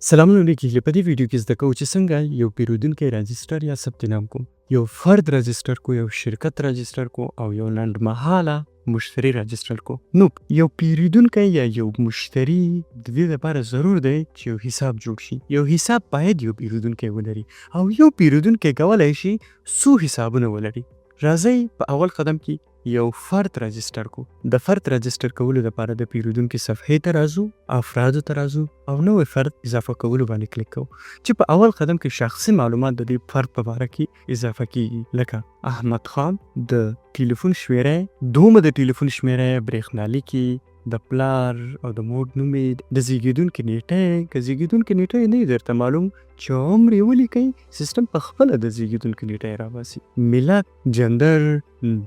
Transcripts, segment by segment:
سلامونه لیکي په دې ویډیو کې زده کوو چې څنګه یو پیرودونکی رجسټر یا ثبت نام کو، یو فرد رجسټر کو، یو شرکت رجسټر کو او یو لنډمهاله مشتری رجسټر کو. نو یو پیرودونکی یا یو مشتری د دې لپاره ضرور دی چې یو حساب جوړ شي. یو حساب باید یو پیرودونکی ولري او یو پیرودونکی کولی شي څو حسابونه ولري. راځئ په اول قدم کې یو فرد رجسټر کو. د فرد رجسټر کولو لپاره د پیرودونکي صفحې ته راځو، افرادو ته راځو او نوې فرد اضافه کولو باندې کلیک کوو چې په اول قدم کې شخصي معلومات د دې فرد په باره کې اضافه کیږي، لکه احمد خان، د ټلیفون شمیره، دومره د ټلیفون شمیره، برېښنالیکي، د پلار او د مور نوم یې، د زیږیدونکي نیټه. که زیږیدونکي نیټه یې نه وي درته معلوم چې عمر یې ولیکئ، سیسټم په خپله د زیږیدونکي نیټه یې راباسي. ملت، جندر،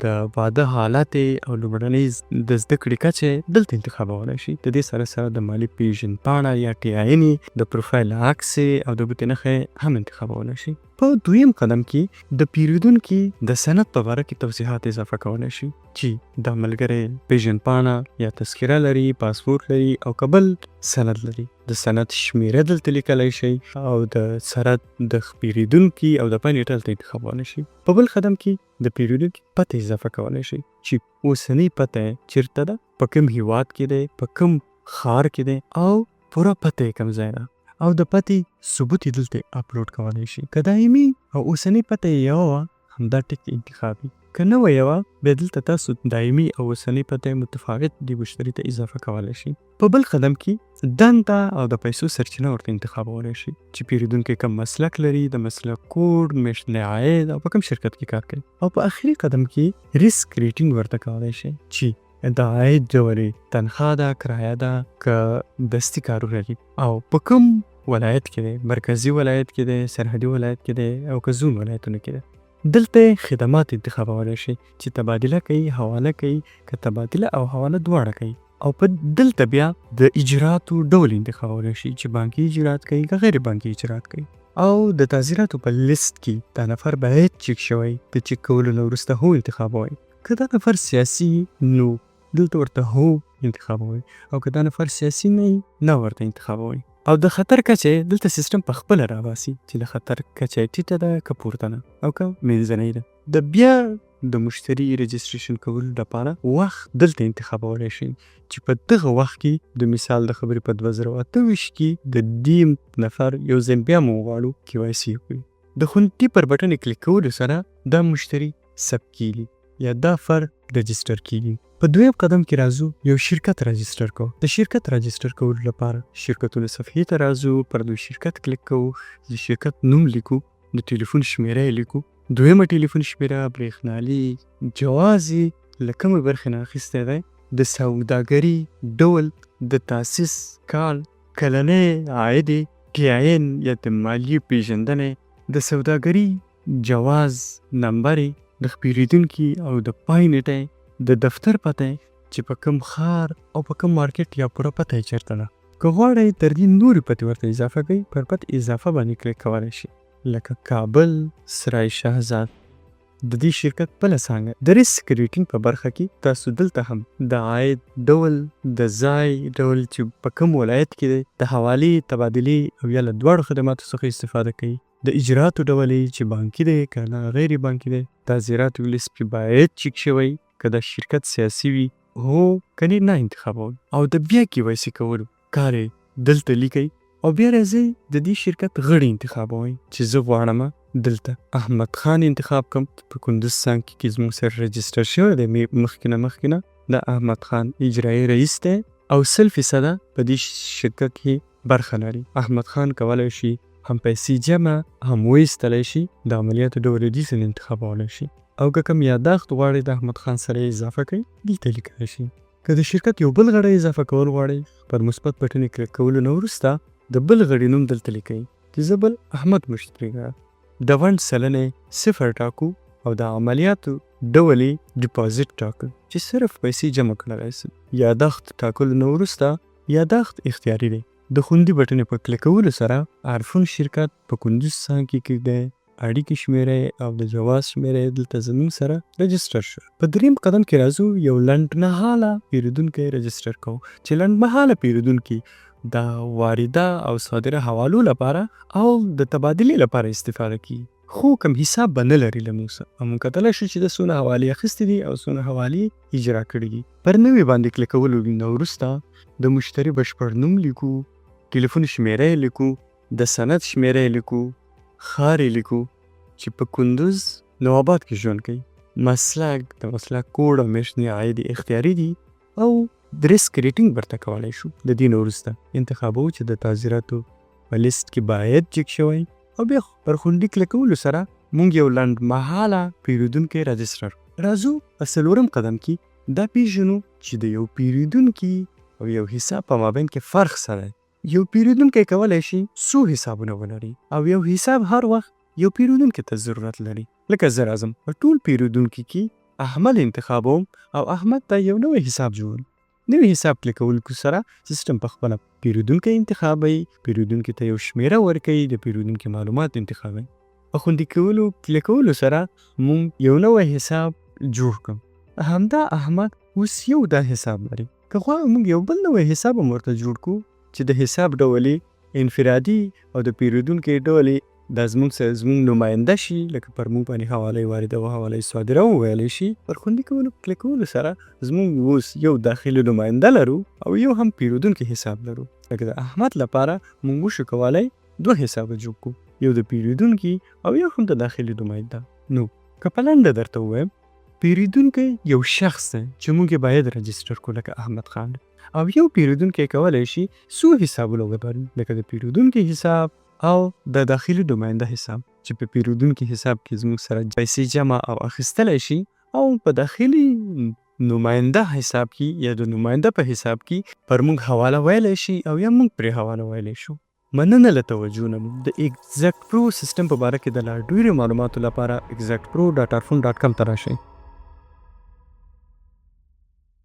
د واده حالت او لومړنۍ د زده کړې کچه دلته انتخابولی شي. د دې سره سره د مالي پیژندپاڼه یا TIN، د پروفایل عکس او د ګوتې نښې هم انتخابولی شي. په دویم قدم کې د پیرودونکي د سند په باره کې توضیحات اضافه کولی شي چې د ملګری پیژندپاڼه یا تذکره لري، پاسپورت لري او که بل سند لري. د سند شمیره دلته لیکلی شي او د سند د پیرودونکي او د پای نیټه دلته انتخابولی شي. په بل قدم کې د پیرودونکي پته اضافه کولی شي چې اوسنۍ پته چیرته ده، په کوم هیواد کې دی، په کوم ښار کې دی او پوره پته یې کوم ځای ده او د پتې ثبوت یې دلته اپلوډ کولی شي. که دایمي او اوسنۍ پته یې یوه وه، همدا ټک انتخابي. که نه وه یوه، بیا دلته تاسو دایمي او اوسنۍ پته متفاوت د مشتري ته اضافه کولی شي. په بل قدم کې دنده او د پیسو سرچینه ورته انتخابولی شي چې پیرودونکی کوم مسلک لري، د مسلک کوډ، میاشتنی عاید او په کوم شرکت کې کار کوي. او په آخري قدم کې ریسک ریټینګ ورته کولی شي چې د عاید ډول تنخواه ده، کرایه ده، که دستي کارونه دي او په کوم ولایت کې دی، مرکزي ولایت کې دی، سرحدي ولایت کې دی او که زون ولایتونو کې دی. دلته خدمات انتخابولی شي چې تبادله کوي، حواله کوي، که تبادله او حواله دواړه کوي. او په دلته بیا د اجراتو ډول انتخابولی شي چې بانکي اجرات کوي که غیر بانکي اجرات کوي. او د تعزیراتو په لیست کې دا نفر باید چک شوی، د چک کولو نه وروسته هو انتخابوي. که دا نفر سیاسي نو دلته ورته هو انتخابوي او که دا نفر سیاسي نه ورته انتخابوي. او د خطر کچه دلته سیستم په خپله راباسي چې د خطر کچه ټیټه ده که پورته ده او که منځنۍ ده. د بیا د مشتری رجسټریشن کولو لپاره وخت دلته انتخابولی شي چې په دغه وخت کې د مثال د خبرې په 2028 کې د دې نفر یو ځل بیا مو غواړو KYC وکړي. د خوندي پر بټن کلیک کولو سره دا مشتری ثبت کیږي یا دا فرد رجسټر کیږي. په دویم قدم کې راځو یو شرکت رجسټر کوو. د شرکت رجسټر کولو لپاره شرکتونو صفحې ته راځو، پر دوی شرکت کلیک کوو، د شرکت نوم لیکو، د ټلیفون شمیره یې لیکو، دویمه ټلیفون شمیره، برېښنالي، جواز یې له کومې برخې نه اخیستی دی، د سوداګري ډول، د تاسیس کال، کلنی عاید، TIN یا د مالیې پیژندنې، د سوداګري جواز نمبر، د پیرودونکي او د پای نیټه، د دفتر پته چې په کوم ښار او په کوم مارکیټ یا پوره پته یې چېرته ده. که غواړئ تر دې نورې پتې ورته اضافه کوئ، پر پته اضافه باندې کلیک کولی شي، لکه کابل، سرای شهزاد. د دې شرکت بله څانګه د ریسک ریټینګ په برخه کې تاسو دلته هم د عاید ډول، د ځای ډول چې په کوم ولایت کې دی، د حوالې، تبادلې او یا له دواړو خدماتو څخه استفاده کوي، د اجراتو ډول چې بانکي دی که نه غیر بانکي دی، تعزیراتو لیست کې باید چک شوی، که د شرکت سیاسي وي هو که نه انتخابول، او د بیا KYC کولو کار دلته لیکئ. او بیا راځئ د دې شرکت غړي انتخابوئ چې زه غواړم دلته احمد خان انتخاب کم. په کندوز څانګ کې زموږ سره رجسټر شوی دی مخکې نه د احمد خان اجرایي رئیس دی او 100% په دې شرکت کې برخه لري. احمد خان کولی شي هم پیسې جمع هم ویستلی شي، د عملیاتو ډول ډیزل انتخابولی شي. او که کوم یاداښت غواړئ د احمد خان سره اضافه کړئ دلته لیکلی شي. که د شرکت یو بل غړی اضافه کول غواړئ، پر مثبت بټن کلیک کولو نه وروسته د بل غړي نوم دلته لیکئ چې زه بل احمد مشتری یم. د ونډ سلنې 0 ټاکو او د عملیاتو ډول ډیپازیټ ټاکو چې صرف پیسې جمع کړلی سم. یاداښت ټاکلو نه وروسته یاداښت اختیاري دی. د خوندي بټن په کلیک کولو سره عرفون شرکت په کندوز څانګ کې دی، اړیکې شمیره او د جواز شمیره دلته زموږ سره رجسټر شو. په دریم قدم کې راځو یو لنډمهاله پیرودونکی رجسټر کوو چې لنډمهاله پیرودونکي د وارده او صادره حوالو لپاره او د تبادلې لپاره استفاده کیږي. خو کوم حساب به نه لري له موږ سره. موږ کتلی شو چې د څونه حوالې اخیستې دي او څونه حوالې اجرا کړي دي. پر نوې باندې کلیک کولو نه وروسته د مشتري بشپړ نوم لیکو، ټلیفون شمیره یې لیکو، د سند شمیره یې لیکو، ښار یې لیکو چې په کندوز نوآباد کې ژوند کوي. مسلک د مسلک کوډ او میاشتنی عاید اختیاري دي او د ریسک ریټینګ ورته کولی شو. د دې نه وروسته انتخابو چې د تعزیراتو په لیست کې باید چک شوی او بیا پر خوندي کلیک کولو سره مونږ یو لنډ مهاله پیرودونکی راجستر. راځو په څلورم قدم کې دا پیژنو چې د یو پیرودونکي او یو حساب په مابین کې فرق څه دی. یو پیرودونکی کولی شي څو حسابونه ولري او یو حساب هر وخت یو پیرودونکي ته ضرورت لري. لکه زه راځم په ټول پیرودونکي کې احمد انتخابوم او احمد ته یو نوی حساب جوړوم. نوی حساب کلیک کولو سره سیستم په خپله پیرودونکی انتخابوي، پیرودونکي ته یو شمیره ورکوي، د پیرودونکي معلومات انتخابوي. په خوندي کولو کلیک کولو سره مونږ یو نوی حساب جوړ کړم. همدا احمد اوس یو دا حساب لري. که غواړو مونږ یو بل نوی حساب هم ورته جوړ کړو چې د حساب ډول انفرادي او د پیرودونکي ډول دا زمونږ نماینده شي، لکه پر مونږ باندې حواله وارده او حواله صادره وویلی شي. پر خوندي کولو کلیک کولو سره زمونږ اوس یو داخلي نماینده لرو او یو هم پیرودونکي حساب لرو. لکه د احمد لپاره مونږ وشو کولی دوه حسابه جوړ کړو، یو د پیرودونکي او یو هم د داخلي نماینده. نو که په لنډه درته ووایم، پیرودونکی یو شخص دی چې مونږ یې باید رجستر کړو لکه احمد خان، او یو پیرودونکی کولی شي څو حسابونه ولري لکه د پیرودونکي حساب او د داخلي نماینده حساب چې په پیرودونکي حساب کې زموږ سره پیسې جمع او اخیستلی شي او په داخلي نماینده حساب کې یا د نماینده په حساب کې پر موږ حواله ویلی شي او یا موږ پرې حواله ویلی شو. مننه له توجه نه. د ایگزیکټ پرو سیستم په باره کې د لا ډېرو معلوماتو لپاره exactpro.arfon.com ته راشئ.